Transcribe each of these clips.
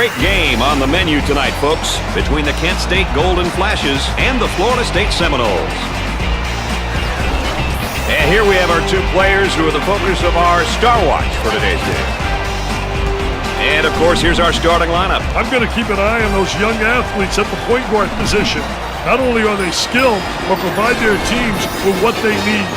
great game on the menu tonight, folks, between the Kent State Golden Flashes and the Florida State Seminoles. And here we have our two players who are the focus of our Star Watch for today's game. And, of course, here's our starting lineup. I'm going to keep an eye on those young athletes at the point guard position. Not only are they skilled, but provide their teams with what they need.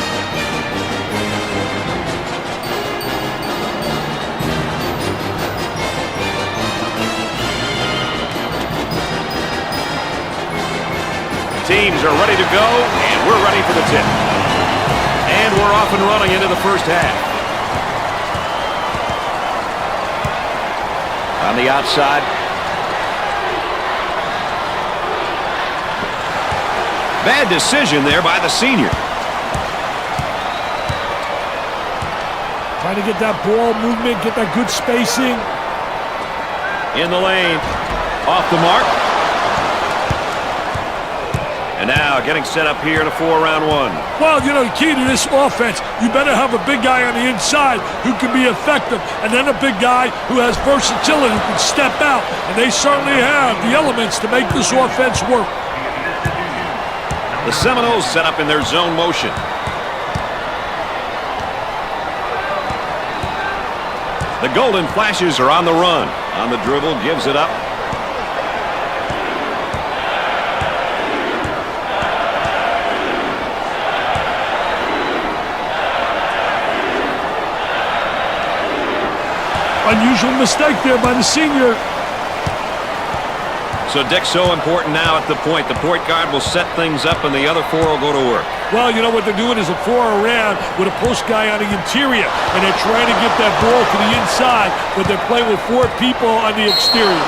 Teams are ready to go, and we're ready for the tip. And we're off and running into the first half. On the outside. Bad decision there by the senior. Trying to get that ball movement, get that good spacing. In the lane. Off the mark. And now getting set up here in a 4-round one. Well, you know, the key to this offense, you better have a big guy on the inside who can be effective, and then a big guy who has versatility, who can step out. And they certainly have the elements to make this offense work. The Seminoles set up in their zone motion. The Golden Flashes are on the run. On the dribble, gives it up. Unusual mistake there by the senior. So Dick's so important now at the point. The point guard will set things up and the other four will go to work. Well, you know what they're doing is a 4 around with a post guy on the interior, and they're trying to get that ball to the inside, but they're playing with 4 people on the exterior.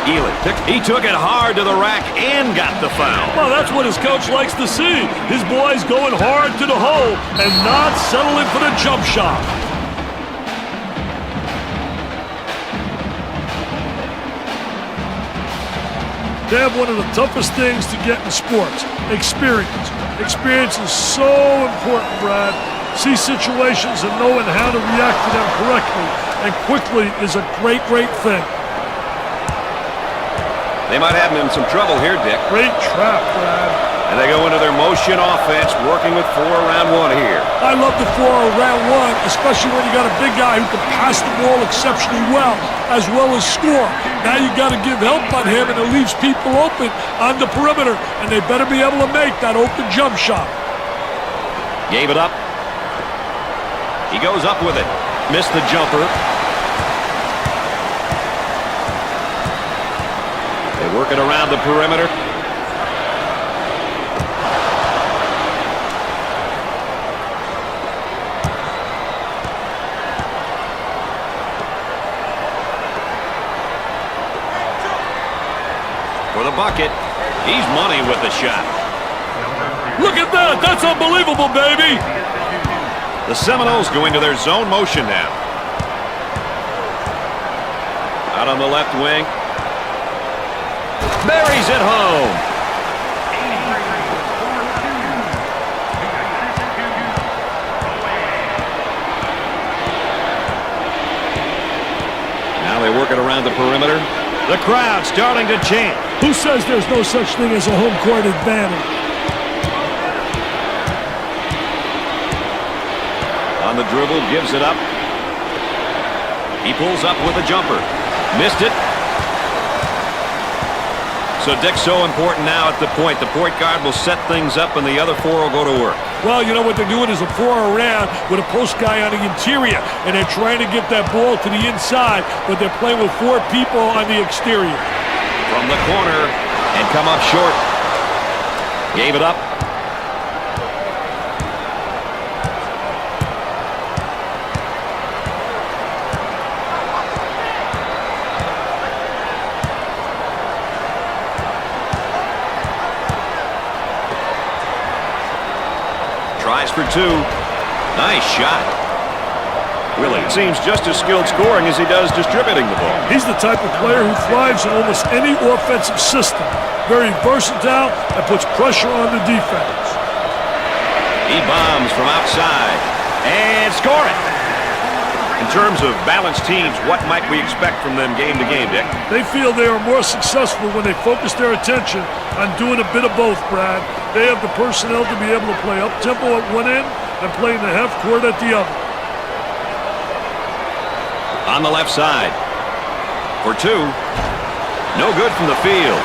Ely, he took it hard to the rack and got the foul. Well, that's what his coach likes to see. His boys going hard to the hole and not settling for the jump shot. They have one of the toughest things to get in sports, experience. Experience is so important, Brad. See situations and knowing how to react to them correctly and quickly is a great, great thing. They might have him in some trouble here, Dick. Great trap, Brad. And they go into their motion offense, working with 4-round one here. I love the 4-round one, especially when you got a big guy who can pass the ball exceptionally well as score. Now you got to give help on him, and it leaves people open on the perimeter, and they better be able to make that open jump shot. Gave it up. He goes up with it. Missed the jumper. They work it around the perimeter. For the bucket. He's money with the shot. Look at that. That's unbelievable, baby. The Seminoles go into their zone motion now. Out on the left wing. Buries it home. Now they work it around the perimeter. The crowd starting to chant. Who says there's no such thing as a home court advantage? On the dribble, gives it up. He pulls up with a jumper. Missed it. So Dick's so important now at the point. The point guard will set things up and the other 4 will go to work. Well, you know what they're doing is a 4 around with a post guy on the interior, and they're trying to get that ball to the inside, but they're playing with 4 people on the exterior. From the corner and come up short. Gave it up. Tries for 2. Nice shot. Really, it seems just as skilled scoring as he does distributing the ball. He's the type of player who thrives in almost any offensive system. Very versatile and puts pressure on the defense. He bombs from outside and score it. In terms of balanced teams, what might we expect from them game to game, Dick? They feel they are more successful when they focus their attention on doing a bit of both, Brad. They have the personnel to be able to play up-tempo at one end and play in the half court at the other. On the left side. For two. No good from the field.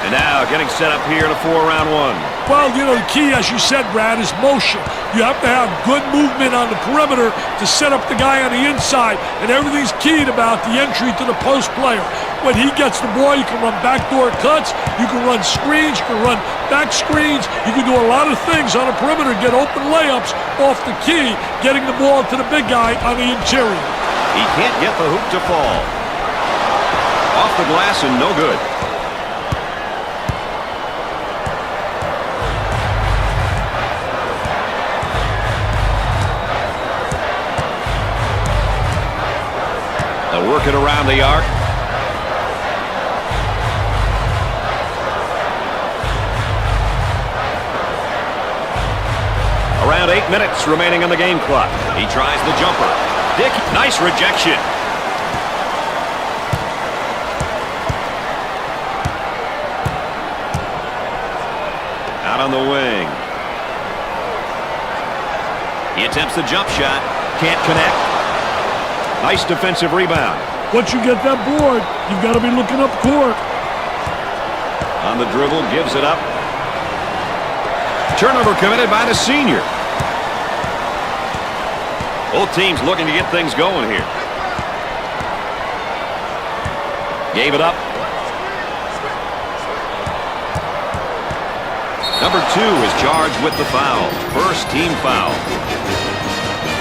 And now getting set up here in a 4-round one. Well, you know, the key, as you said, Brad, is motion. You have to have good movement on the perimeter to set up the guy on the inside, and everything's keyed about the entry to the post player. When he gets the ball, you can run backdoor cuts, you can run screens, you can run back screens, you can do a lot of things on the perimeter, get open layups off the key, getting the ball to the big guy on the interior. He can't get the hoop to fall. Off the glass and no good. They'll work it around the arc. Around 8 minutes remaining on the game clock. He tries the jumper. Dick, nice rejection. Out on the wing. He attempts the jump shot. Can't connect. Nice defensive rebound. Once you get that board, you've got to be looking up court. On the dribble, gives it up. Turnover committed by the senior. Both teams looking to get things going here. Gave it up. Number 2 is charged with the foul. First team foul.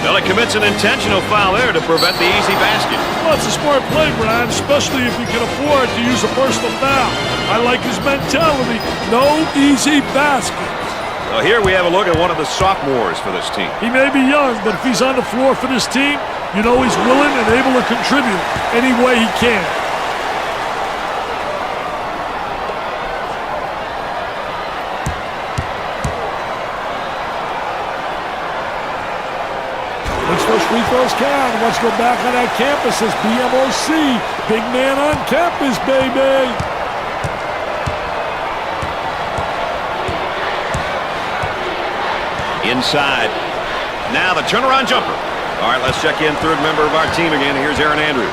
Well, he commits an intentional foul there to prevent the easy basket. Well, it's a smart play, Brad, especially if he can afford to use a personal foul. I like his mentality. No easy basket. So here we have a look at one of the sophomores for this team. He may be young, but if he's on the floor for this team, you know he's willing and able to contribute any way he can. Those free throws count. Let's go back on that campus as BMOC. Big man on campus, baby. Inside. Now the turnaround jumper. All right, let's check in. Third member of our team again. Here's Aaron Andrews.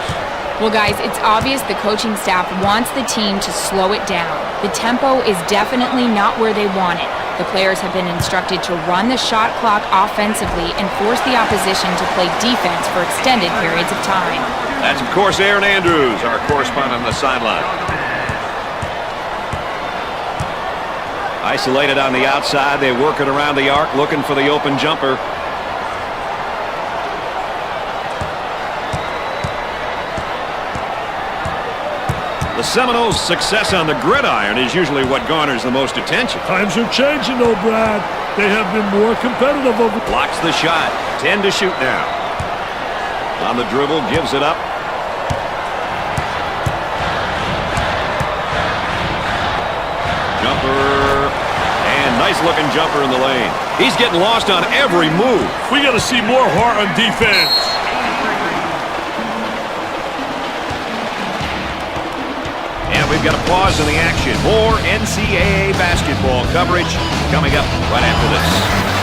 Well, guys, it's obvious the coaching staff wants the team to slow it down. The tempo is definitely not where they want it. The players have been instructed to run the shot clock offensively and force the opposition to play defense for extended periods of time. That's, of course, Aaron Andrews, our correspondent on the sideline. Isolated on the outside. They work it around the arc, looking for the open jumper. The Seminoles' success on the gridiron is usually what garners the most attention. Times are changing, though, Brad. They have been more competitive over. Blocks the shot. 10 to shoot now. On the dribble, gives it up. Jumper. And nice-looking jumper in the lane. He's getting lost on every move. We got to see more heart on defense. We've got a pause in the action. More NCAA basketball coverage coming up right after this.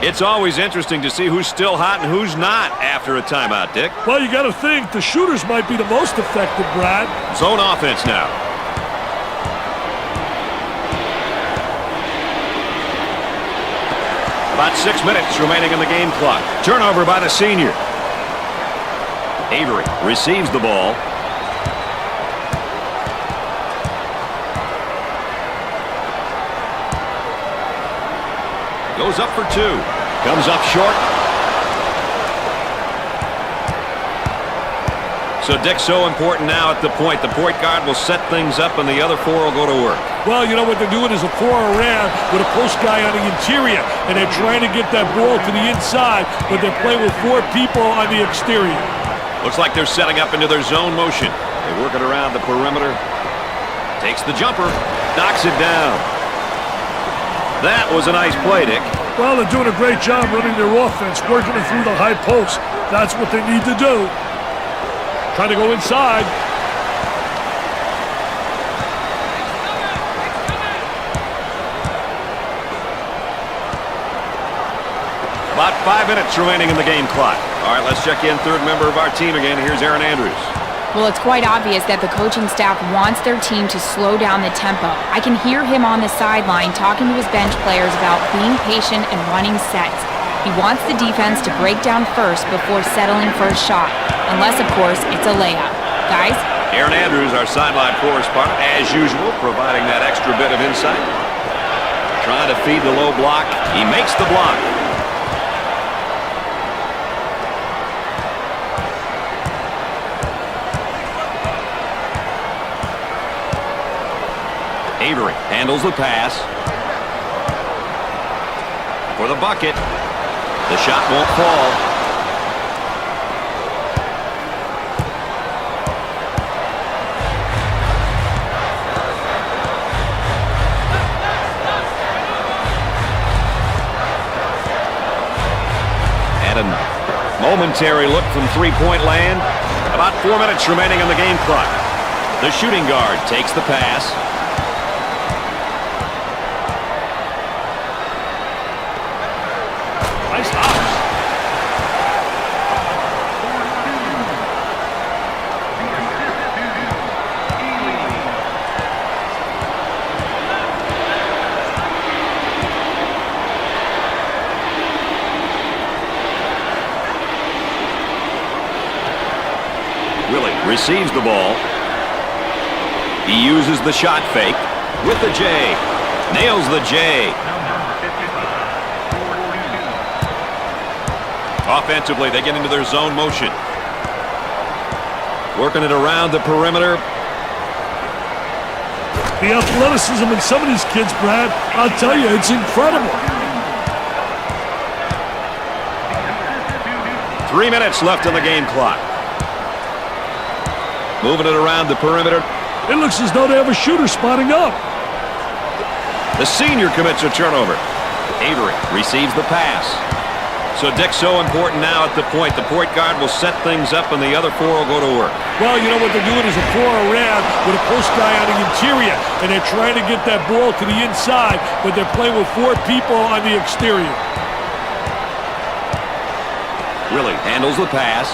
It's always interesting to see who's still hot and who's not after a timeout, Dick. Well, you got to think the shooters might be the most effective, Brad. Zone offense now. About 6 minutes remaining in the game clock. Turnover by the senior. Avery receives the ball. Goes up for two. Comes up short. So Dick's so important now at the point. The point guard will set things up and the other four will go to work. Well, you know what they're doing is a four around with a post guy on the interior, and they're trying to get that ball to the inside, but they're playing with four people on the exterior. Looks like they're setting up into their zone motion. They work it around the perimeter. Takes the jumper. Knocks it down. That was a nice play, Dick. Well, they're doing a great job running their offense, working it through the high post. That's what they need to do. Trying to go inside. About 5 minutes remaining in the game clock. All right, let's check in third member of our team again. Here's Aaron Andrews. Well, it's quite obvious that the coaching staff wants their team to slow down the tempo. I can hear him on the sideline talking to his bench players about being patient and running sets. He wants the defense to break down first before settling for a shot, unless, of course, it's a layup. Guys? Aaron Andrews, our sideline correspondent, as usual, providing that extra bit of insight. Trying to feed the low block. He makes the block. Avery handles the pass. For the bucket. The shot won't fall. And a momentary look from three-point land. About 4 minutes remaining on the game clock. The shooting guard takes the pass. Nice hops. Willie receives the ball. He uses the shot fake with the J. Nails the J. Offensively, they get into their zone motion. Working it around the perimeter. The athleticism in some of these kids, Brad, I'll tell you, it's incredible. 3 minutes left on the game clock. Moving it around the perimeter. It looks as though they have a shooter spotting up. The senior commits a turnover. Avery receives the pass. So Dick's so important now at the point. The point guard will set things up and the other four will go to work. Well, you know what they're doing is a four around with a post guy on the interior, and they're trying to get that ball to the inside, but they're playing with four people on the exterior. Willie handles the pass.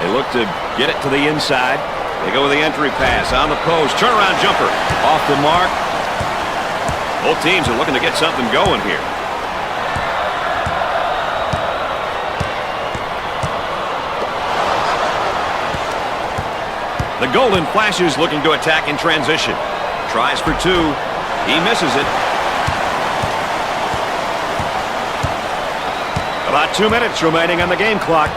They look to get it to the inside. They go with the entry pass on the post. Turnaround jumper off the mark. Both teams are looking to get something going here. The Golden Flashes looking to attack in transition. Tries for two. He misses it. About 2 minutes remaining on the game clock.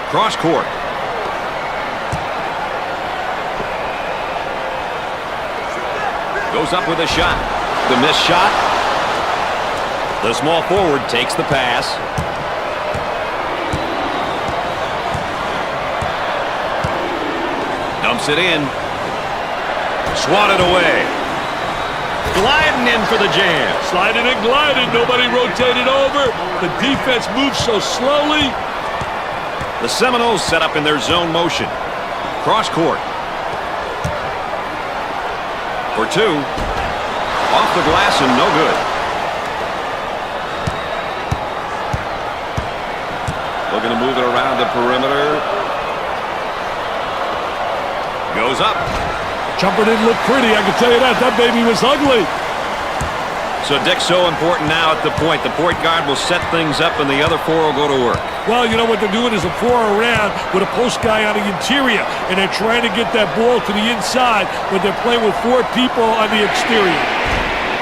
Cross court. Goes up with a shot. The missed shot. The small forward takes the pass. Dumps it in. Swatted away. Gliding in for the jam. Sliding and gliding. Nobody rotated over. The defense moves so slowly. The Seminoles set up in their zone motion. Cross court. For two. Off the glass and no good. Looking to move it around the perimeter. Goes up. Jumper didn't look pretty, I can tell you that. That baby was ugly. So Dick's so important now at the point. The point guard will set things up, and the other four will go to work. Well, you know what they're doing is a four around with a post guy on the interior, and they're trying to get that ball to the inside, but they're playing with four people on the exterior.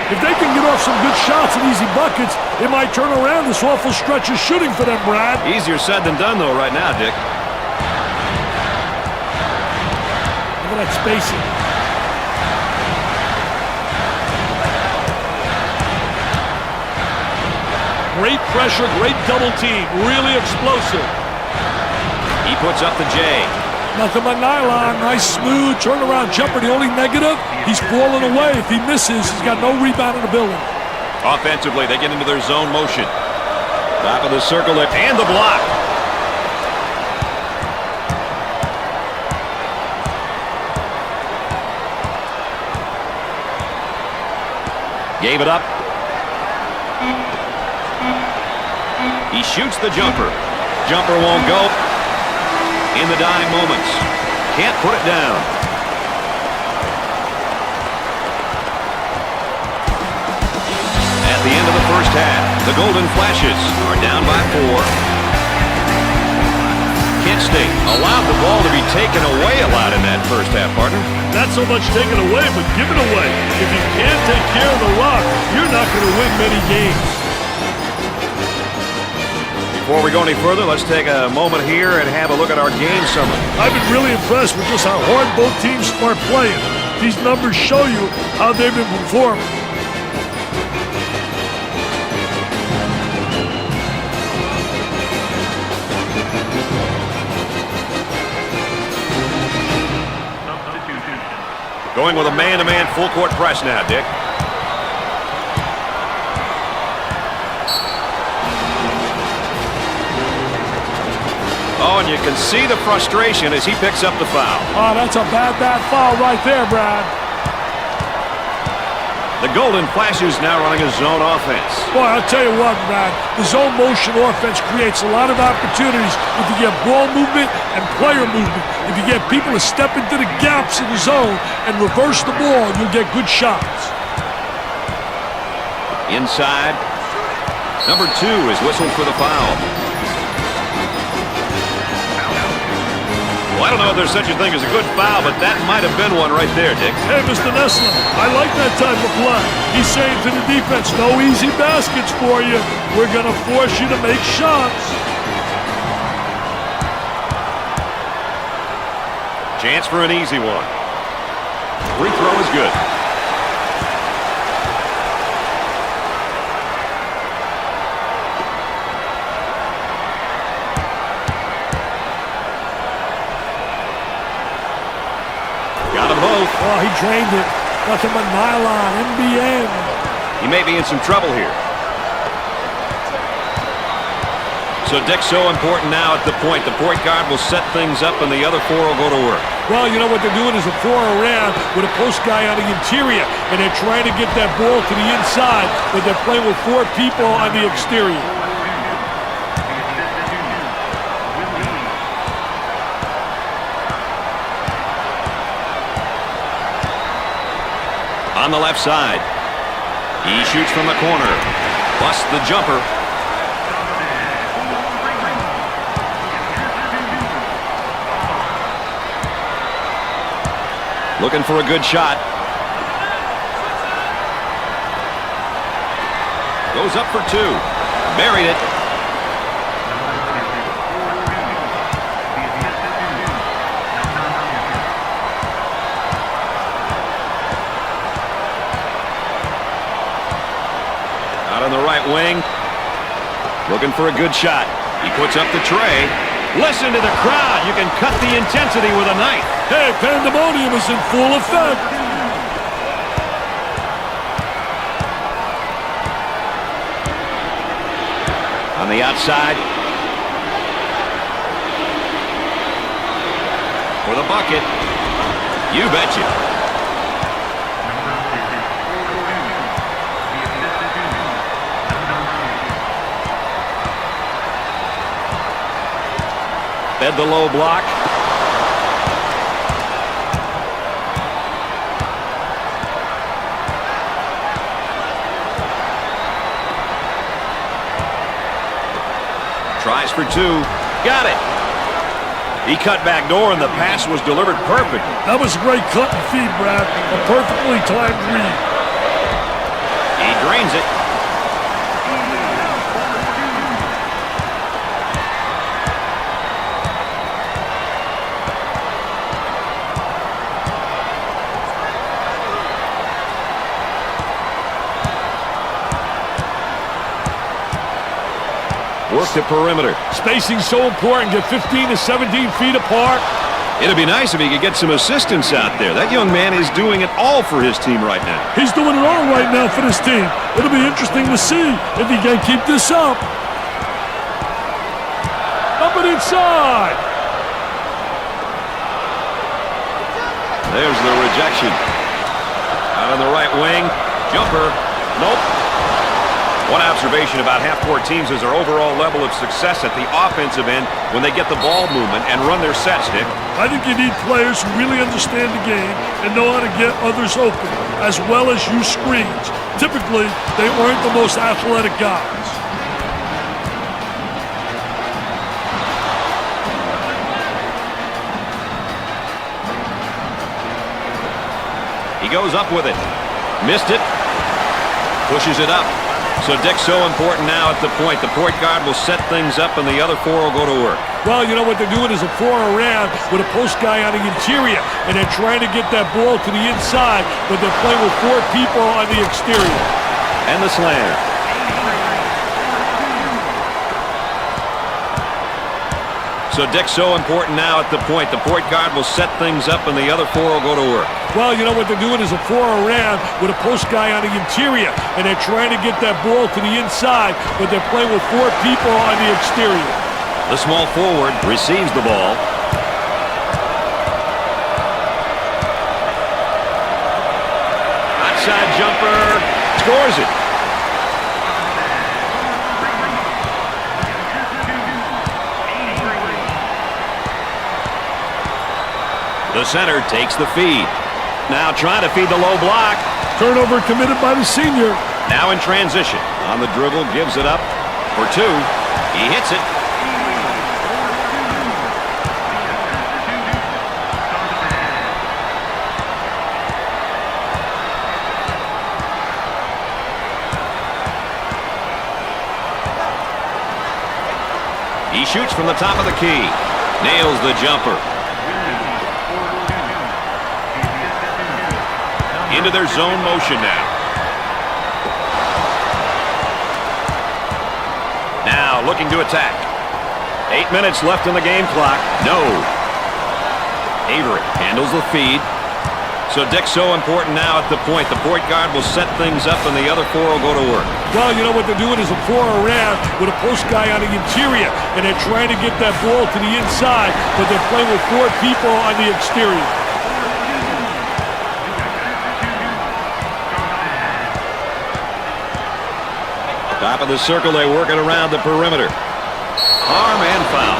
If they can get off some good shots and easy buckets, it might turn around this awful stretch of shooting for them, Brad. Easier said than done, though, right now, Dick. Look at that spacing. Great pressure, great double team, really explosive. He puts up the J. Nothing but nylon, nice smooth turnaround jumper. The only negative, he's falling away. If he misses, he's got no rebound in the building. Offensively, they get into their zone motion. Top of the circle, and the block. Gave it up. He shoots the jumper. Jumper won't go. In the dying moments. Can't put it down. At the end of the first half, the Golden Flashes are down by 4. Kent State allowed the ball to be taken away a lot in that first half, partner. Not so much taken away, but given away. If you can't take care of the rock, you're not going to win many games. Before we go any further, let's take a moment here and have a look at our game summary. I've been really impressed with just how hard both teams are playing. These numbers show you how they've been performing. Going with a man-to-man full-court press now, Dick. Oh, and you can see the frustration as he picks up the foul. Oh, that's a bad foul right there, Brad. The Golden Flashes now running a zone offense. Boy, I'll tell you what, Brad. The zone motion offense creates a lot of opportunities if you get ball movement and player movement. If you get people to step into the gaps in the zone and reverse the ball, you'll get good shots. Inside. Number 2 is whistled for the foul. Well, I don't know if there's such a thing as a good foul, but that might have been one right there, Dick. Hey, Mr. Nessler, I like that type of play. He's saying to the defense, no easy baskets for you. We're going to force you to make shots. Chance for an easy one. Free throw is good. Got them both. Oh, he drained it. Nothing but nylon, NBN. He may be in some trouble here. So Dick's so important now at the point. The point guard will set things up, and the other four will go to work. Well, you know what they're doing is a four around with a post guy on the interior, and they're trying to get that ball to the inside, but they're playing with four people on the exterior. On the left side. He shoots from the corner. Busts the jumper. Looking for a good shot. Goes up for 2. Buried it. Out on the right wing. Looking for a good shot. He puts up the tray. Listen to the crowd. You can cut the intensity with a knife. Hey, pandemonium is in full effect. On the outside. For the bucket. You betcha. Fed the low block. Tries for two. Got it. He cut back door, and the pass was delivered perfectly. That was a great cut and feed, Brad. A perfectly timed read. He drains it. Work the perimeter. Spacing so important. Get 15 to 17 feet apart. It'd be nice if he could get some assistance out there. That young man is doing it all for his team right now. He's doing it all right now for this team. It'll be interesting to see if he can keep this up. Up and inside. There's the rejection. Out on the right wing. Jumper. Nope. One observation about half-court teams is their overall level of success at the offensive end when they get the ball movement and run their sets, Dick. I think you need players who really understand the game and know how to get others open, as well as use screens. Typically, they aren't the most athletic guys. He goes up with it. Missed it. Pushes it up. So Dick's so important now at the point. The point guard will set things up, and the other four will go to work. Well, you know what they're doing is a four around with a post guy on the interior, and they're trying to get that ball to the inside, but they're playing with four people on the exterior. And the slam. So Dick's so important now at the point. The point guard will set things up, and the other four will go to work. Well, you know what they're doing is a four around with a post guy on the interior, and they're trying to get that ball to the inside, but they're playing with four people on the exterior. The small forward receives the ball. Outside jumper. Scores it. The center takes the feed. Now trying to feed the low block. Turnover committed by the senior. Now in transition. On the dribble, gives it up for two. He hits it. He shoots from the top of the key. Nails the jumper. Into their zone motion now. Now looking to attack. 8 minutes left in the game clock. No. Avery handles the feed. So Dick's so important now at the point. The point guard will set things up, and the other four will go to work. Well, you know what they're doing is a four around with a post guy on the interior, and they're trying to get that ball to the inside, but they're playing with four people on the exterior. Top of the circle, they work it around the perimeter. Arm and foul.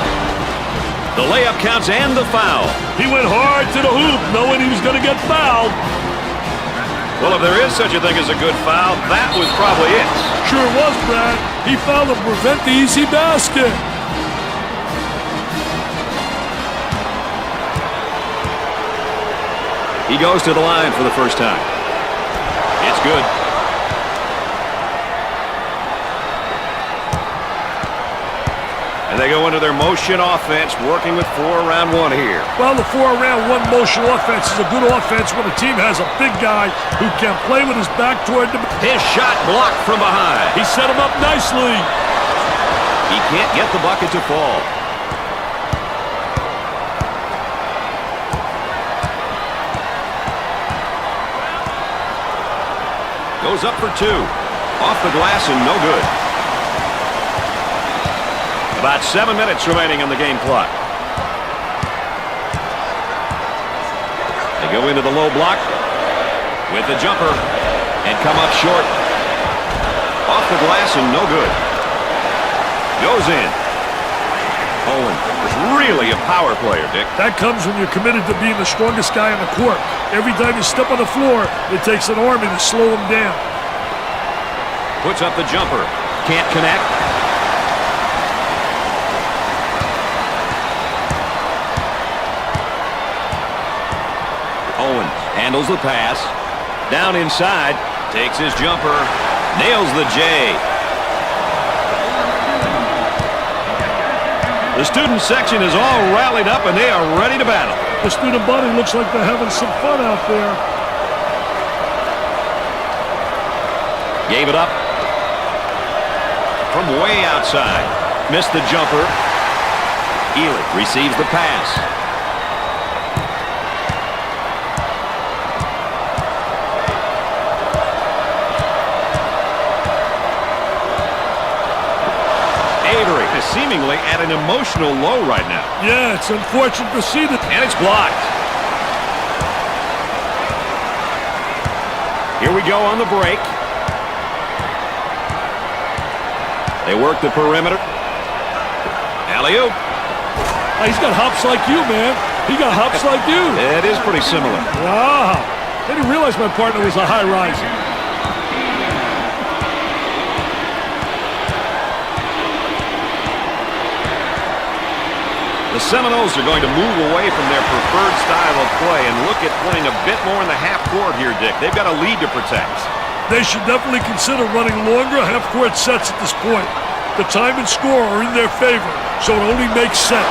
The layup counts and the foul. He went hard to the hoop, knowing he was going to get fouled. Well, if there is such a thing as a good foul, that was probably it. Sure was, Brad. He fouled to prevent the easy basket. He goes to the line for the first time. It's good. And they go into their motion offense, working with 4 around 1 here. Well, the 4 around 1 motion offense is a good offense when the team has a big guy who can play with his back toward the... His shot blocked from behind. He set him up nicely. He can't get the bucket to fall. Goes up for 2. Off the glass and no good. About 7 minutes remaining on the game clock. They go into the low block with the jumper and come up short. Off the glass and no good. Goes in. Owen is really a power player, Dick. That comes when you're committed to being the strongest guy on the court. Every time you step on the floor, it takes an army to slow him down. Puts up the jumper. Can't connect. Handles the pass. Down inside. Takes his jumper. Nails the J. The student section is all rallied up and they are ready to battle. The student body looks like they're having some fun out there. Gave it up. From way outside. Missed the jumper. Ely receives the pass. Avery is seemingly at an emotional low right now. Yeah, it's unfortunate to see that. And it's blocked. Here we go on the break. They work the perimeter. Alley-oop. He's got hops like you, man. He got hops like you. It is pretty similar. Wow. I didn't realize my partner was a high riser. The Seminoles are going to move away from their preferred style of play and look at playing a bit more in the half court here, Dick. They've got a lead to protect. They should definitely consider running longer half-court sets at this point. The time and score are in their favor, so it only makes sense.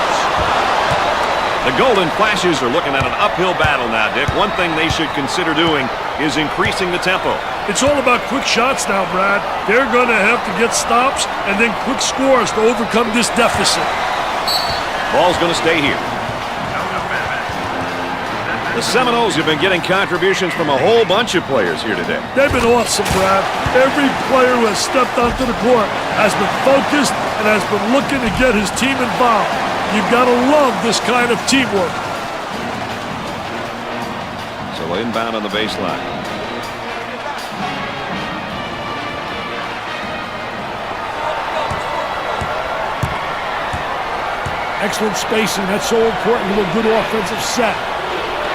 The Golden Flashes are looking at an uphill battle now, Dick. One thing they should consider doing is increasing the tempo. It's all about quick shots now, Brad. They're going to have to get stops and then quick scores to overcome this deficit. Ball's going to stay here. The Seminoles have been getting contributions from a whole bunch of players here today. They've been awesome, Brad. Every player who has stepped onto the court has been focused and has been looking to get his team involved. You've got to love this kind of teamwork. So inbound on the baseline. Excellent spacing. That's so important to a good offensive set.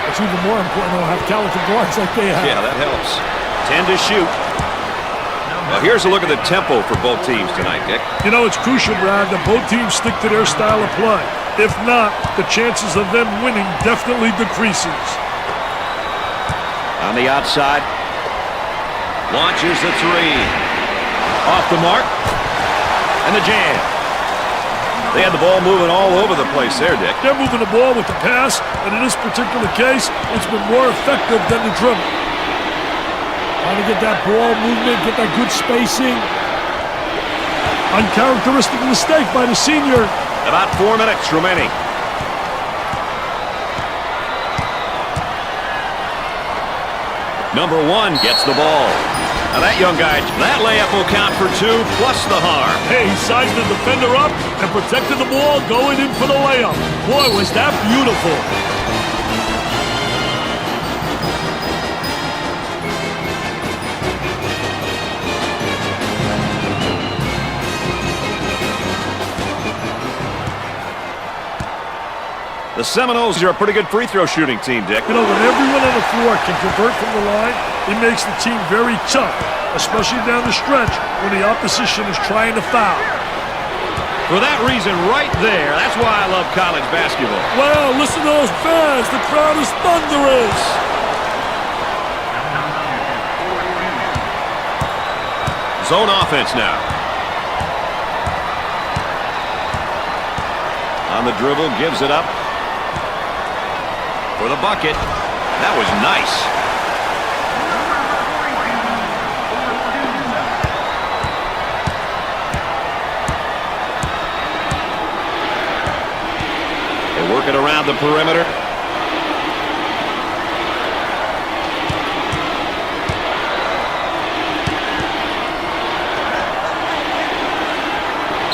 It's even more important to have talented guards like they have. Yeah, that helps. 10 to shoot. Well, here's a look at the tempo for both teams tonight, Dick. You know, it's crucial, Brad, that both teams stick to their style of play. If not, the chances of them winning definitely decreases. On the outside. Launches the three. Off the mark. And the jam. They had the ball moving all over the place there, Dick. They're moving the ball with the pass, and in this particular case, it's been more effective than the dribble. Trying to get that ball movement, get that good spacing. Uncharacteristic mistake by the senior. About 4 minutes remaining. Number 1 gets the ball. Now that young guy, that layup will count for 2 plus the harm. Hey, he sized the defender up and protected the ball going in for the layup. Boy, was that beautiful. The Seminoles are a pretty good free throw shooting team, Dick. You know, when everyone on the floor can convert from the line, it makes the team very tough, especially down the stretch when the opposition is trying to foul. For that reason right there, that's why I love college basketball. Well, listen to those fans. The crowd is thunderous. Zone offense now. On the dribble, gives it up. For the bucket. That was nice. They work it around the perimeter.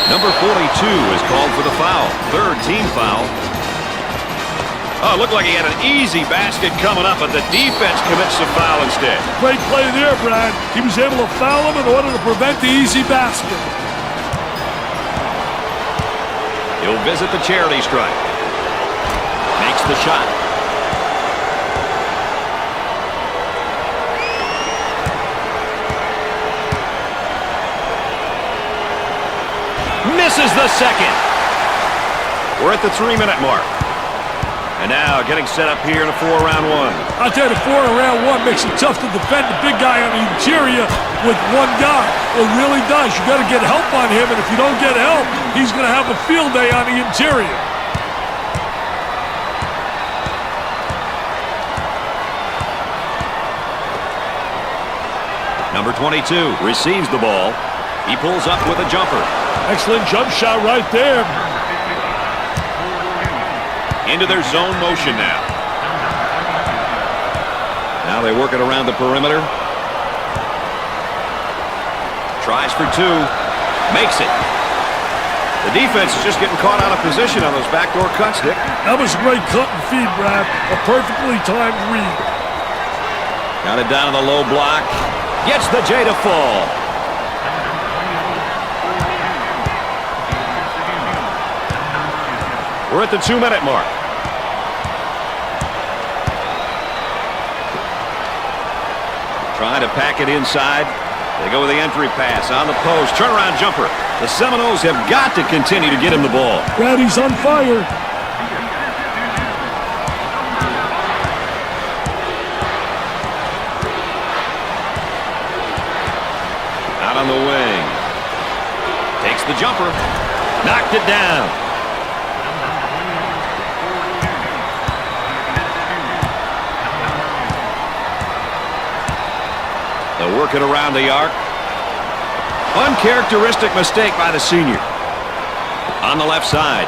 Number 42 is called for the foul. Third team foul. Oh, it looked like he had an easy basket coming up, but the defense commits the foul instead. Great play there, Brad. He was able to foul him in order to prevent the easy basket. He'll visit the charity stripe. Makes the shot. Misses the second. We're at the 3-minute mark. And now getting set up here in a 4-round one. I tell you, the 4-round one makes it tough to defend the big guy on the interior with one guy. It really does. You got to get help on him, and if you don't get help, he's going to have a field day on the interior. Number 22 receives the ball. He pulls up with a jumper. Excellent jump shot right there. Into their zone motion now. Now they work it around the perimeter. Tries for two. Makes it. The defense is just getting caught out of position on those backdoor cuts, Dick. That was a great cut and feed, Brad. A perfectly timed read. Got it down to the low block. Gets the J to fall. We're at the 2-minute mark. Trying to pack it inside. They go with the entry pass on the post. Turnaround jumper. The Seminoles have got to continue to get him the ball. Brad, he's on fire. Out on the wing. Takes the jumper. Knocked it down. They'll work it around the arc. Uncharacteristic mistake by the senior. On the left side.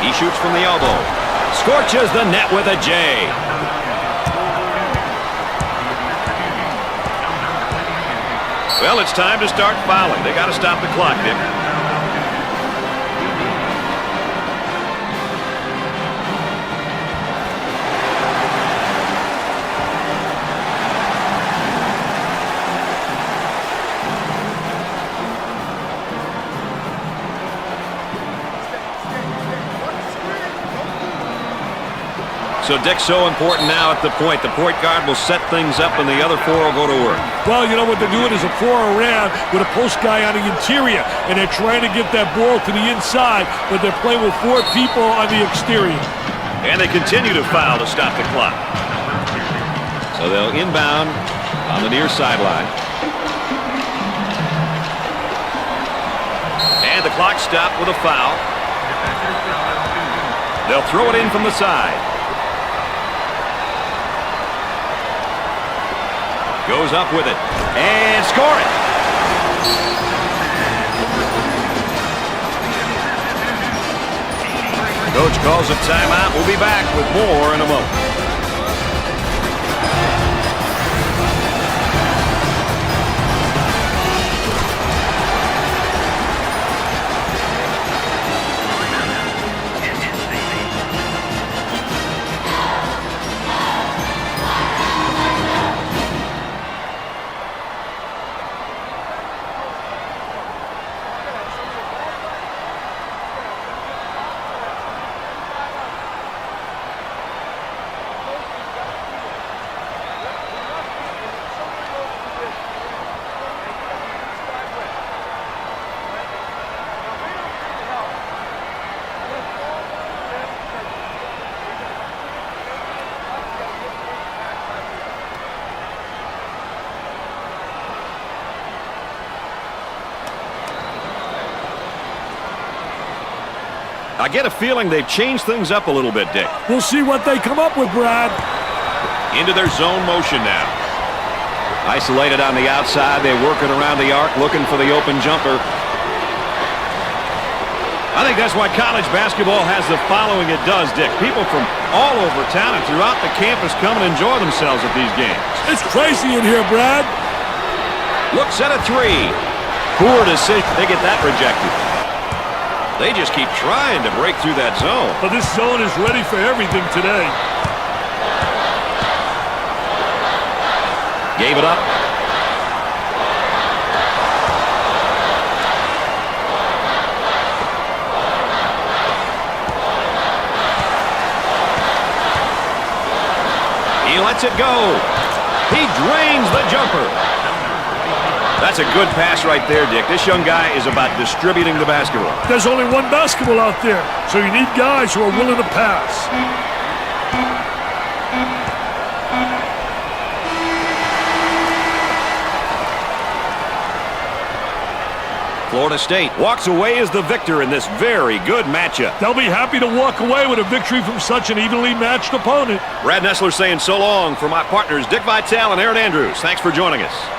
He shoots from the elbow. Scorches the net with a J. Well, it's time to start fouling. They got to stop the clock, Dick. So Dick's so important now at the point. The point guard will set things up and the other four will go to work. Well, you know what they're doing is a 4-around with a post guy on the interior, and they're trying to get that ball to the inside, but they're playing with 4 people on the exterior. And they continue to foul to stop the clock. So they'll inbound on the near sideline. And the clock stopped with a foul. They'll throw it in from the side. Goes up with it. And score it. Coach calls a timeout. We'll be back with more in a moment. I get a feeling they've changed things up a little bit, Dick. We'll see what they come up with, Brad. Into their zone motion now. Isolated on the outside. They work it around the arc, looking for the open jumper. I think that's why college basketball has the following it does, Dick. People from all over town and throughout the campus come and enjoy themselves at these games. It's crazy in here, Brad. Looks at a 3. Poor decision. They get that rejected. They just keep trying to break through that zone. But this zone is ready for everything today. Gave it up. He lets it go. He drains the jumper. That's a good pass right there, Dick. This young guy is about distributing the basketball. There's only one basketball out there, so you need guys who are willing to pass. Florida State walks away as the victor in this very good matchup. They'll be happy to walk away with a victory from such an evenly matched opponent. Brad Nessler saying so long for my partners Dick Vitale and Aaron Andrews. Thanks for joining us.